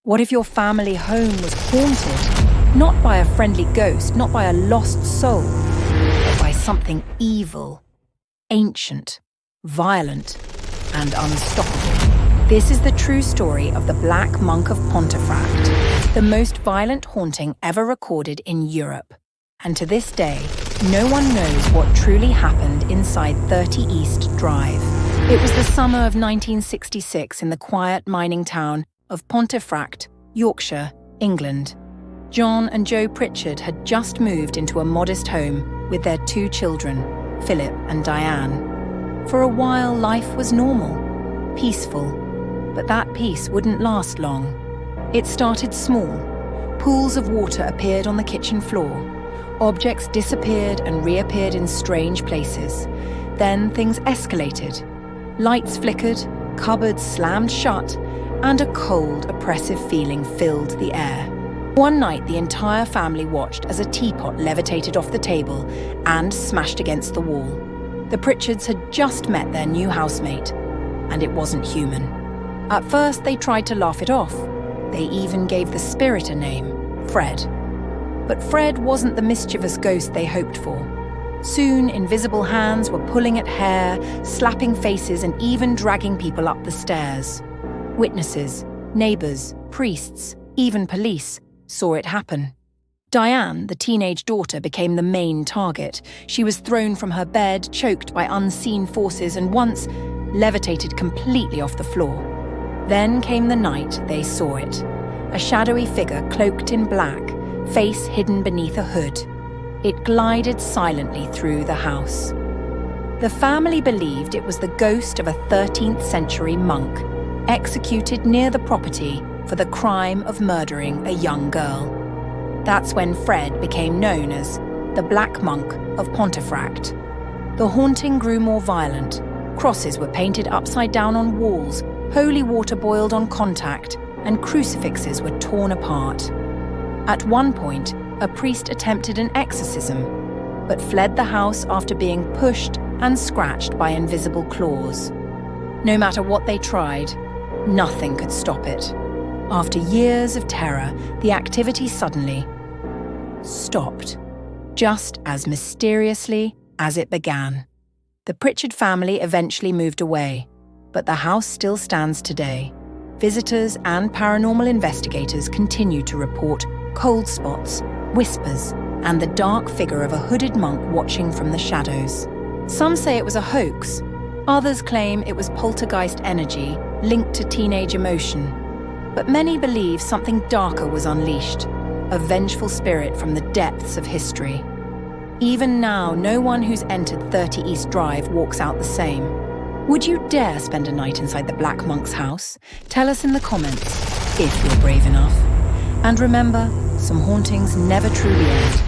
What if your family home was haunted, not by a friendly ghost, not by a lost soul, but by something evil, ancient, violent, and unstoppable? This is the true story of the Black Monk of Pontefract, the most violent haunting ever recorded in Europe. And to this day, no one knows what truly happened inside 30 East Drive. It was the summer of 1966 in the quiet mining town of Pontefract, Yorkshire, England. John and Jo Pritchard had just moved into a modest home with their 2 children, Philip and Diane. For a while, life was normal, peaceful, but that peace wouldn't last long. It started small. Pools of water appeared on the kitchen floor. Objects disappeared and reappeared in strange places. Then things escalated. Lights flickered, cupboards slammed shut, and a cold, oppressive feeling filled the air. One night, the entire family watched as a teapot levitated off the table and smashed against the wall. The Pritchards had just met their new housemate, and it wasn't human. At first, they tried to laugh it off. They even gave the spirit a name, Fred. But Fred wasn't the mischievous ghost they hoped for. Soon, invisible hands were pulling at hair, slapping faces, and even dragging people up the stairs. Witnesses, neighbors, priests, even police saw it happen. Diane, the teenage daughter, became the main target. She was thrown from her bed, choked by unseen forces, and once levitated completely off the floor. Then came the night they saw it. A shadowy figure cloaked in black, face hidden beneath a hood. It glided silently through the house. The family believed it was the ghost of a 13th century monk, executed near the property for the crime of murdering a young girl. That's when Fred became known as the Black Monk of Pontefract. The haunting grew more violent. Crosses were painted upside down on walls, holy water boiled on contact, and crucifixes were torn apart. At one point, a priest attempted an exorcism, but fled the house after being pushed and scratched by invisible claws. No matter what they tried, nothing could stop it. After years of terror, the activity suddenly stopped, just as mysteriously as it began. The Pritchard family eventually moved away, but the house still stands today. Visitors and paranormal investigators continue to report cold spots, whispers, and the dark figure of a hooded monk watching from the shadows. Some say it was a hoax. Others claim it was poltergeist energy linked to teenage emotion. But many believe something darker was unleashed, a vengeful spirit from the depths of history. Even now, no one who's entered 30 East Drive walks out the same. Would you dare spend a night inside the Black Monk's house? Tell us in the comments, if you're brave enough. And remember, some hauntings never truly end.